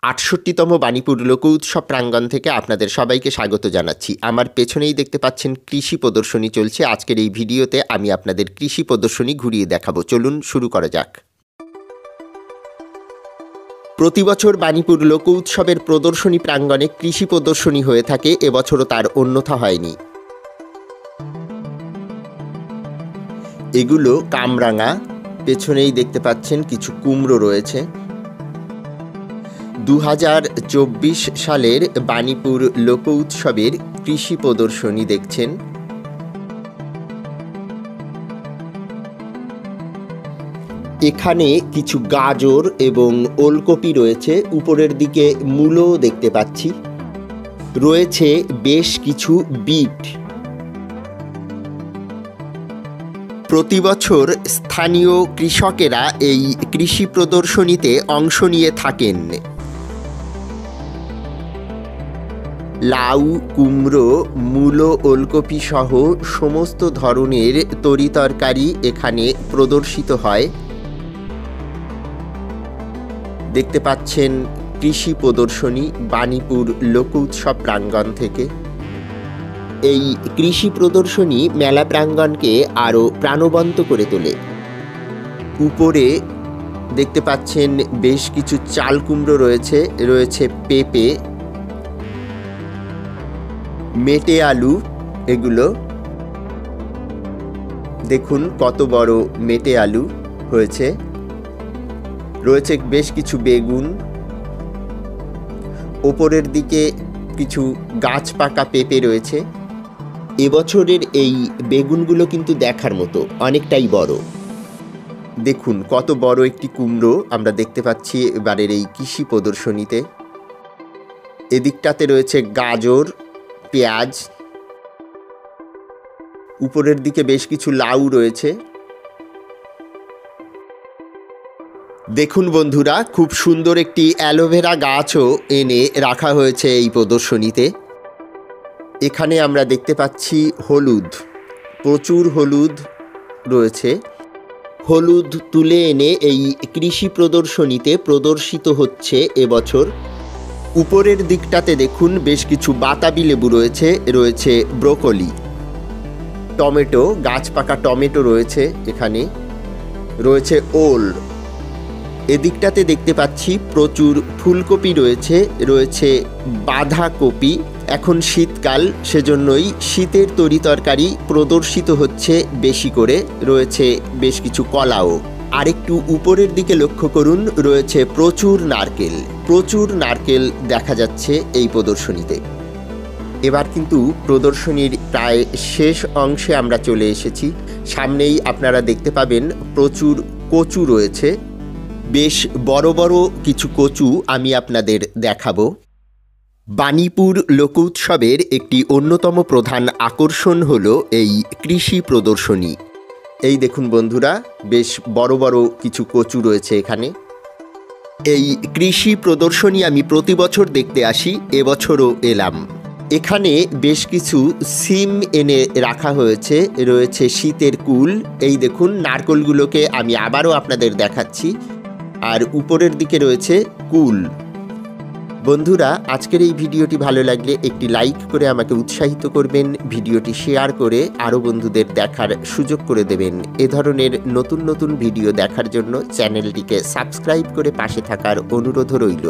৬৮তম বাণীপুর লোক উৎসব প্রাঙ্গণ থেকে আপনাদের সবাইকে স্বাগত জানাচ্ছি। আমার পেছনেই দেখতে পাচ্ছেন কৃষি প্রদর্শনী চলছে। আজকের এই ভিডিওতে আমি আপনাদের কৃষি প্রদর্শনী ঘুরিয়ে দেখাবো। চলুন শুরু করা যাক। প্রতি বছর বাণীপুর লোক উৎসবের প্রদর্শনী প্রাঙ্গণে কৃষি প্রদর্শনী হয়ে থাকে, এবছরও তার অন্যথা হয়নি। এগুলো কামরাঙা, পেছনেই দেখতে পাচ্ছেন কিছু কুমড়ো রয়েছে। ২০২৪ সালের বাণীপুর লোক উৎসবের কৃষি প্রদর্শনী দেখছেন। এখানে কিছু গাজর এবং ওলকপি রয়েছে, উপরের দিকে মূলো দেখতে পাচ্ছি, রয়েছে বেশ কিছু বিট। প্রতি বছর স্থানীয় কৃষকেরা এই কৃষি প্রদর্শনীতে অংশ নিয়ে থাকেন। লাউ, কুমড়ো, মূলো, ওলকপি সহ সমস্ত ধরনের তরিতরকারি এখানে প্রদর্শিত হয়। দেখতে পাচ্ছেন কৃষি প্রদর্শনী বাণীপুর লোক উৎসব প্রাঙ্গণ থেকে। এই কৃষি প্রদর্শনী মেলা প্রাঙ্গণকে আরও প্রাণবন্ত করে তোলে। উপরে দেখতে পাচ্ছেন বেশ কিছু চাল কুমড়ো রয়েছে, রয়েছে পেঁপে, মেটে আলু। এগুলো দেখুন কত বড় মেটে আলু হয়েছে, রয়েছে বেশ কিছু বেগুন। ওপরের দিকে কিছু গাছ পাকা পেঁপে রয়েছে। এবছরের এই বেগুনগুলো কিন্তু দেখার মতো, অনেকটাই বড়। দেখুন কত বড় একটি কুমড়ো আমরা দেখতে পাচ্ছি এবারের এই কৃষি প্রদর্শনীতে। এদিকটাতে রয়েছে গাজর, পেঁয়াজ, উপরের দিকে বেশ কিছু লাউ রয়েছে। দেখুন বন্ধুরা, খুব সুন্দর একটি অ্যালোভেরা গাছও এনে রাখা হয়েছে এই প্রদর্শনীতে। এখানে আমরা দেখতে পাচ্ছি হলুদ, প্রচুর হলুদ রয়েছে। হলুদ তুলে এনে এই কৃষি প্রদর্শনীতে প্রদর্শিত হচ্ছে এবছর। উপরের দিকটাতে দেখুন বেশ কিছু বাতাবি লেবু রয়েছে, রয়েছে ব্রোকলি, টমেটো, গাছ পাকা টমেটো রয়েছে এখানে, রয়েছে ওল। এদিকটাতে দেখতে পাচ্ছি প্রচুর ফুলকপি রয়েছে, রয়েছে বাঁধাকপি। এখন শীতকাল, সেজন্যই শীতের তরিতরকারি প্রদর্শিত হচ্ছে বেশি করে। রয়েছে বেশ কিছু কলাও। আরেকটু উপরের দিকে লক্ষ্য করুন, রয়েছে প্রচুর নারকেল। প্রচুর নারকেল দেখা যাচ্ছে এই প্রদর্শনীতে। এবার কিন্তু প্রদর্শনীর প্রায় শেষ অংশে আমরা চলে এসেছি। সামনেই আপনারা দেখতে পাবেন প্রচুর কচু রয়েছে। বেশ বড় বড় কিছু কচু আমি আপনাদের দেখাবো। বাণীপুর লোক উৎসবের একটি অন্যতম প্রধান আকর্ষণ হলো এই কৃষি প্রদর্শনী। এই দেখুন বন্ধুরা, বেশ বড় বড় কিছু কচু রয়েছে এখানে। এই কৃষি প্রদর্শনী আমি প্রতি বছর দেখতে আসি, এবছরও এলাম। এখানে বেশ কিছু সিম এনে রাখা হয়েছে, রয়েছে শীতের কুল। এই দেখুন নারকেলগুলোকে আমি আবারও আপনাদের দেখাচ্ছি, আর উপরের দিকে রয়েছে কুল। বন্ধুরা, আজকের এই ভিডিওটি ভালো লাগলে একটি লাইক করে আমাকে উৎসাহিত করবেন, ভিডিওটি শেয়ার করে আরও বন্ধুদের দেখার সুযোগ করে দেবেন। এ ধরনের নতুন নতুন ভিডিও দেখার জন্য চ্যানেলটিকে সাবস্ক্রাইব করে পাশে থাকার অনুরোধ রইল।